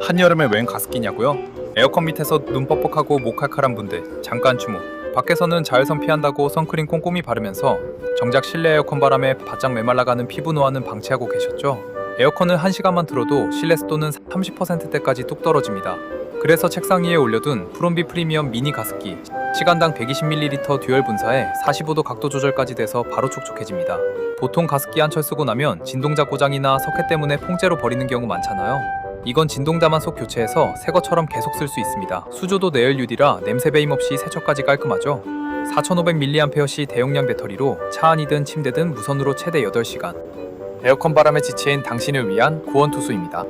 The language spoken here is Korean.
한여름에 웬 가습기냐고요? 에어컨 밑에서 눈 뻑뻑하고 목 칼칼한 분들 잠깐 주목. 밖에서는 자외선 피한다고 선크림 꼼꼼히 바르면서 정작 실내 에어컨 바람에 바짝 메말라가는 피부 노화는 방치하고 계셨죠? 에어컨을 1시간만 틀어도 실내 습도는 30%대까지 뚝 떨어집니다. 그래서 책상 위에 올려둔 프롬비 프리미엄 미니 가습기 시간당 120ml 듀얼 분사에 45도 각도 조절까지 돼서 바로 촉촉해집니다. 보통 가습기 한 철 쓰고 나면 진동자 고장이나 석회 때문에 통째로 버리는 경우 많잖아요. 이건 진동자만 속 교체해서 새 것처럼 계속 쓸 수 있습니다. 수조도 내열 UD라 냄새 배임 없이 세척까지 깔끔하죠. 4500mAh 대용량 배터리로 차 안이든 침대든 무선으로 최대 8시간. 에어컨 바람에 지친 당신을 위한 구원투수입니다.